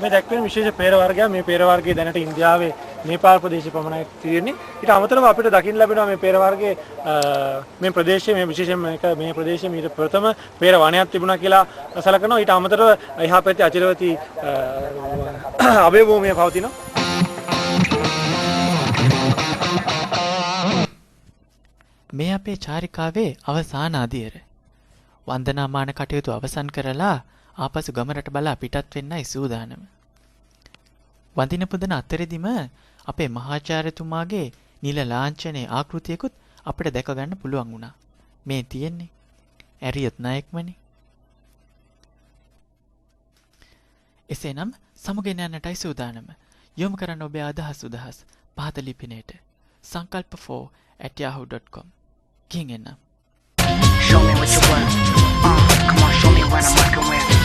මේ දැක්වෙන විශේෂ පෙර වර්ගයක්. මේ පෙර වර්ගය දැනට ඉන්දියාවේ නේපාල් ප්‍රදේශයේ පමණයි තියෙන්නේ. ඊට අමතරව අපිට දකින්න ලැබෙනවා මේ පෙර වර්ගයේ මේ ප්‍රදේශයේ මේ විශේෂයෙන් මේ ප්‍රදේශයේ මීට ප්‍රථම පෙර වනයක් තිබුණා කියලා සලකනවා. ඊට අමතරව එහා පැත්තේ අචිරවති අභය භූමිය පවතිනවා. මේ අපේ චාරිකාවේ අවසාන අදියර. වන්දනාමාන කටයුතු අවසන් කරලා ආපසු ගමරට බලා පිටත් වෙන්නයි සූදානම. වඳින පුදන අතරෙදිම අපේ මහාචාර්යතුමාගේ නිල ලාංඡනයේ ආකෘතියකුත් අපිට දැක ගන්න පුළුවන් වුණා. මේ තියෙන්නේ ඇරියත් නායක්මනේ. එසේනම් සමුගෙන යන්නටයි සූදානම. යොමු කරන්න ඔබේ අදහස් උදහස් පහත ලිපිනයට sankalpa4@yahoo.com. King enough. Show me what you want. Come on, show me what I'm working with.